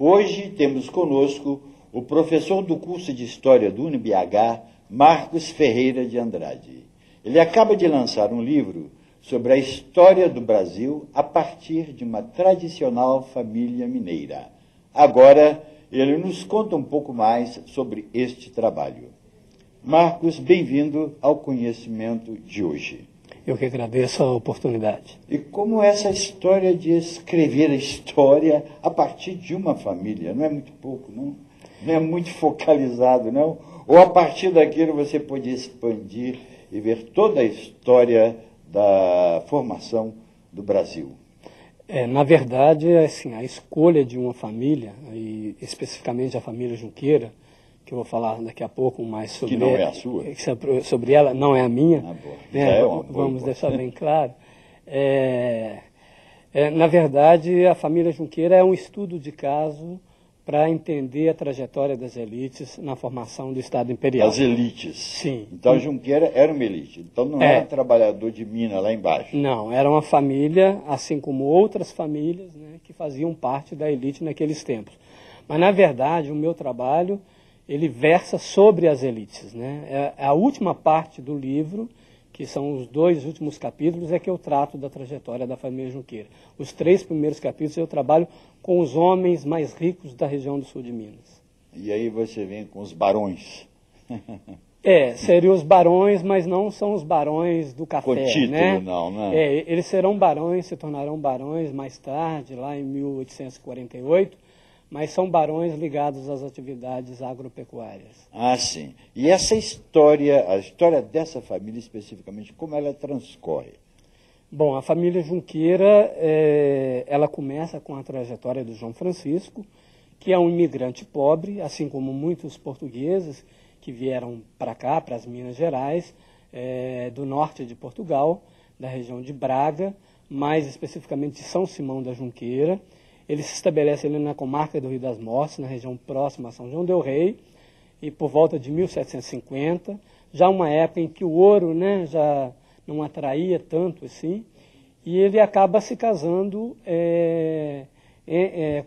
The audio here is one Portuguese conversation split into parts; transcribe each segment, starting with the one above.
Hoje temos conosco o professor do curso de História do UniBH, Marcos Ferreira de Andrade. Ele acaba de lançar um livro sobre a história do Brasil a partir de uma tradicional família mineira. Agora, ele nos conta um pouco mais sobre este trabalho. Marcos, bem-vindo ao Conhecimento de hoje. Eu que agradeço a oportunidade. E como essa história de escrever a história a partir de uma família? Não é muito pouco, não? Não é muito focalizado, não? Ou a partir daquilo você pode expandir e ver toda a história da formação do Brasil? Na verdade, assim, a escolha de uma família, e especificamente a família Junqueira, que eu vou falar daqui a pouco mais sobre... Que não é a sua? Sobre ela, não é a minha. Vamos deixar bem claro. Na verdade, a família Junqueira é um estudo de caso para entender a trajetória das elites na formação do Estado Imperial. As elites? Sim. Então, Junqueira era uma elite, então não era trabalhador de mina lá embaixo? Não, era uma família, assim como outras famílias, né, que faziam parte da elite naqueles tempos. Mas, na verdade, o meu trabalho, ele versa sobre as elites, né? A última parte do livro, que são os 2 últimos capítulos, é que eu trato da trajetória da família Junqueira. Os 3 primeiros capítulos eu trabalho com os homens mais ricos da região do sul de Minas. E aí você vem com os barões. Seriam os barões, mas não são os barões do café, com título, né? Não, né? Eles serão barões, se tornarão barões mais tarde, lá em 1848, mas são barões ligados às atividades agropecuárias. Ah, sim. E essa história, a história dessa família especificamente, como ela transcorre? Bom, a família Junqueira, ela começa com a trajetória do João Francisco, que é um imigrante pobre, assim como muitos portugueses que vieram para cá, para as Minas Gerais, do norte de Portugal, da região de Braga, mais especificamente de São Simão da Junqueira. Ele se estabelece ali na comarca do Rio das Mortes, na região próxima a São João del Rei, e por volta de 1750, já uma época em que o ouro, né, já não atraía tanto assim, e ele acaba se casando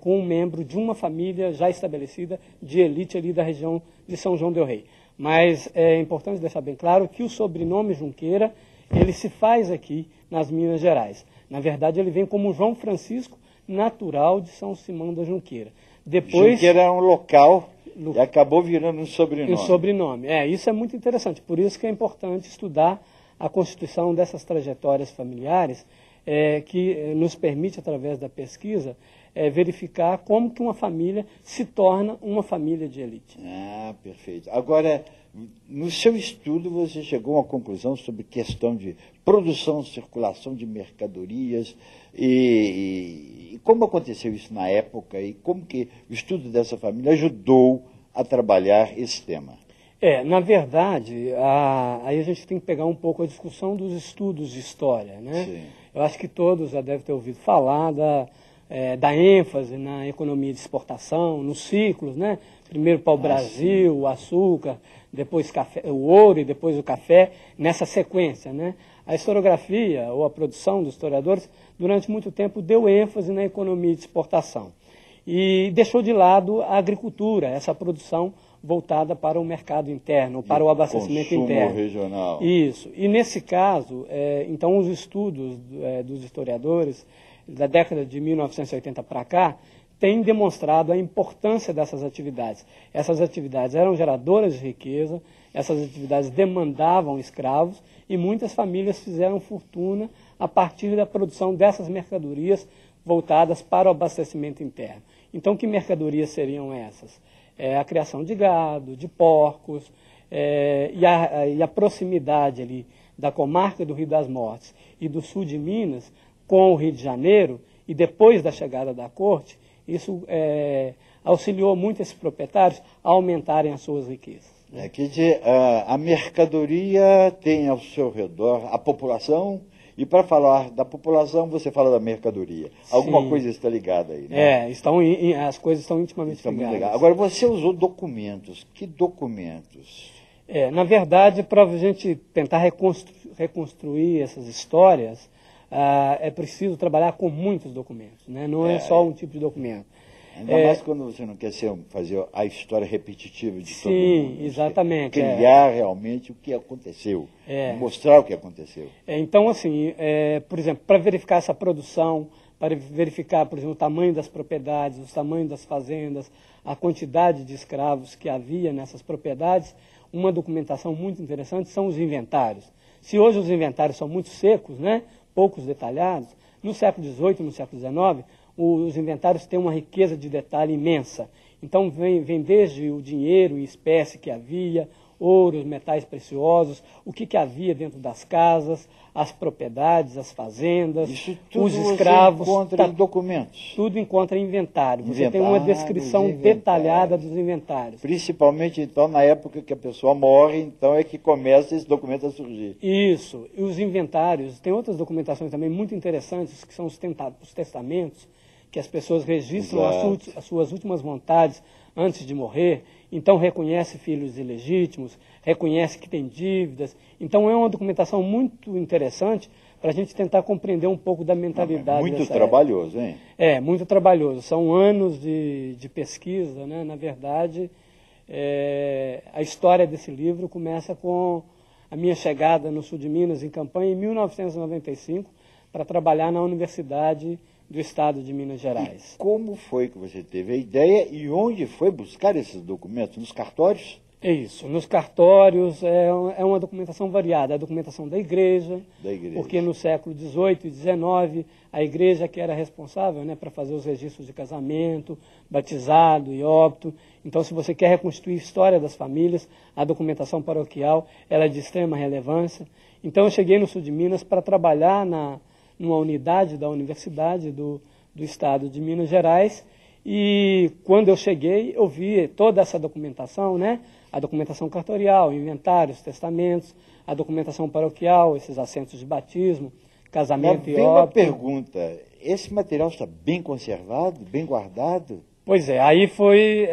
com um membro de uma família já estabelecida de elite ali da região de São João del Rei. Mas é importante deixar bem claro que o sobrenome Junqueira, ele se faz aqui nas Minas Gerais. Na verdade, ele vem como João Francisco, natural de São Simão da Junqueira. Junqueira era um local e acabou virando um sobrenome. Um sobrenome. Isso é muito interessante. Por isso que é importante estudar a constituição dessas trajetórias familiares, que nos permite, através da pesquisa, verificar como que uma família se torna uma família de elite. Ah, perfeito. Agora, no seu estudo, você chegou a uma conclusão sobre questão de produção, circulação de mercadorias e como aconteceu isso na época e como que o estudo dessa família ajudou a trabalhar esse tema. Na verdade, aí a gente tem que pegar um pouco a discussão dos estudos de história, né? Sim. Eu acho que todos já devem ter ouvido falar da ênfase na economia de exportação, nos ciclos, né? Primeiro para o Brasil, o açúcar, depois o ouro e depois o café, nessa sequência, né? A historiografia, ou a produção dos historiadores, durante muito tempo deu ênfase na economia de exportação e deixou de lado a agricultura, essa produção voltada para o mercado interno, para o abastecimento interno. Consumo regional. Isso. E nesse caso, então os estudos dos historiadores da década de 1980 para cá têm demonstrado a importância dessas atividades. Essas atividades eram geradoras de riqueza, essas atividades demandavam escravos e muitas famílias fizeram fortuna a partir da produção dessas mercadorias voltadas para o abastecimento interno. Então, que mercadorias seriam essas? A criação de gado, de porcos, e a proximidade ali da comarca do Rio das Mortes e do sul de Minas com o Rio de Janeiro, e depois da chegada da corte, isso auxiliou muito esses proprietários a aumentarem as suas riquezas. Quer dizer, a mercadoria tem ao seu redor a população, e para falar da população, você fala da mercadoria. Alguma Sim. coisa está ligada aí, né? As coisas estão intimamente ligadas. Agora, você usou documentos. Que documentos? Na verdade, para a gente tentar reconstruir essas histórias, é preciso trabalhar com muitos documentos, né? Não é só um tipo de documento. Ainda mais quando você não quer fazer a história repetitiva de todo mundo. Sim, exatamente. Criar realmente o que aconteceu, mostrar o que aconteceu. Então, assim, por exemplo, para verificar essa produção, para verificar, por exemplo, o tamanho das propriedades, o tamanho das fazendas, a quantidade de escravos que havia nessas propriedades, uma documentação muito interessante são os inventários. Se hoje os inventários são muito secos, né, poucos detalhados, no século XVIII, no século XIX, os inventários têm uma riqueza de detalhe imensa. Então, vem desde o dinheiro em espécie que havia, ouros, metais preciosos, o que havia dentro das casas, as propriedades, as fazendas, os escravos. Você encontra em documentos. Tudo encontra em inventário. Você tem uma descrição detalhada dos inventários. Principalmente, então, na época que a pessoa morre, então é que começa esse documento a surgir. Isso. E os inventários, tem outras documentações também muito interessantes, que são os testamentos, que as pessoas registram as suas últimas vontades antes de morrer, então reconhece filhos ilegítimos, reconhece que tem dívidas. Então é uma documentação muito interessante para a gente tentar compreender um pouco da mentalidade. Muito trabalhoso, hein? Muito trabalhoso. São anos de pesquisa, né? Na verdade, a história desse livro começa com a minha chegada no sul de Minas, em campanha, em 1995, para trabalhar na Universidade do Estado de Minas Gerais. E como foi que você teve a ideia e onde foi buscar esses documentos? Nos cartórios? É isso. Nos cartórios é uma documentação variada. A documentação da igreja, porque no século XVIII e XIX, a igreja que era responsável, né, para fazer os registros de casamento, batizado e óbito. Então, se você quer reconstruir a história das famílias, a documentação paroquial ela é de extrema relevância. Então, eu cheguei no sul de Minas para trabalhar numa unidade da Universidade do Estado de Minas Gerais, e quando eu cheguei, eu vi toda essa documentação, né? A documentação cartorial, inventários, testamentos, a documentação paroquial, esses assentos de batismo, casamento e óbito. Uma pergunta, esse material está bem conservado, bem guardado? Pois é, aí foi,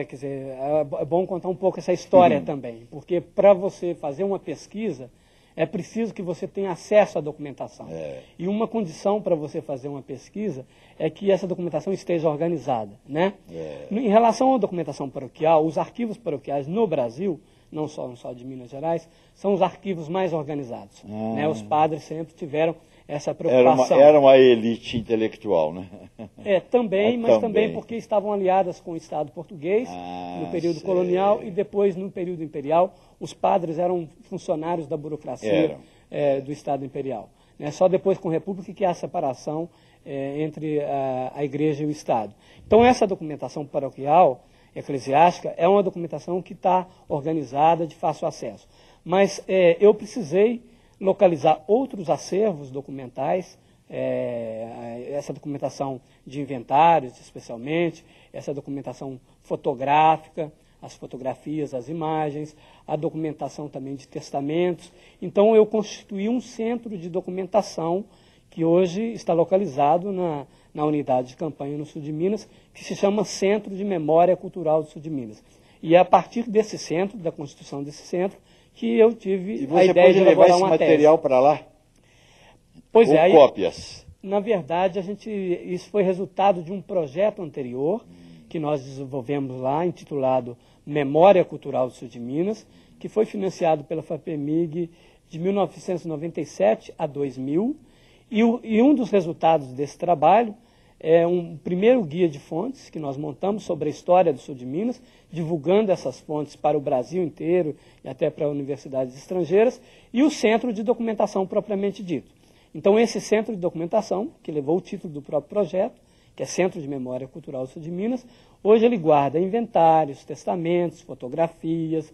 quer dizer, é bom contar um pouco essa história também, porque para você fazer uma pesquisa, é preciso que você tenha acesso à documentação. E uma condição para você fazer uma pesquisa é que essa documentação esteja organizada, né? Em relação à documentação paroquial, os arquivos paroquiais no Brasil, não só de Minas Gerais, são os arquivos mais organizados. Né? Os padres sempre tiveram essa preocupação. Era uma elite intelectual, né? Mas também porque estavam aliadas com o Estado português no período colonial e depois no período imperial. Os padres eram funcionários da burocracia do Estado imperial. Né? Só depois com a República que há a separação entre a Igreja e o Estado. Então essa documentação paroquial, eclesiástica, é uma documentação que está organizada, de fácil acesso. Mas eu precisei localizar outros acervos documentais, essa documentação de inventários, especialmente, essa documentação fotográfica, as fotografias, as imagens, a documentação também de testamentos. Então, eu constituí um centro de documentação que hoje está localizado na unidade de campanha no sul de Minas, que se chama Centro de Memória Cultural do Sul de Minas. E é a partir desse centro, da constituição desse centro, que eu tive a ideia de elaborar uma tese. E você pode levar esse material para lá? Pois é. Cópias? Na verdade, isso foi resultado de um projeto anterior que nós desenvolvemos lá, intitulado Memória Cultural do Sul de Minas, que foi financiado pela FAPEMIG de 1997 a 2000. E um dos resultados desse trabalho é um primeiro guia de fontes que nós montamos sobre a história do sul de Minas, divulgando essas fontes para o Brasil inteiro e até para universidades estrangeiras, e o centro de documentação propriamente dito. Então, esse centro de documentação, que levou o título do próprio projeto, que é Centro de Memória Cultural do Sul de Minas, hoje ele guarda inventários, testamentos, fotografias,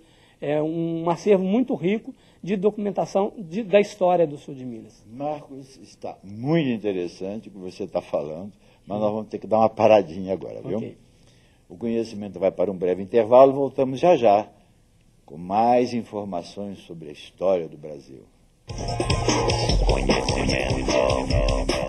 um acervo muito rico de documentação da história do sul de Minas. Marcos, está muito interessante o que você está falando, mas nós vamos ter que dar uma paradinha agora, viu? Okay. O conhecimento vai para um breve intervalo, voltamos já já com mais informações sobre a história do Brasil. Conhecimento.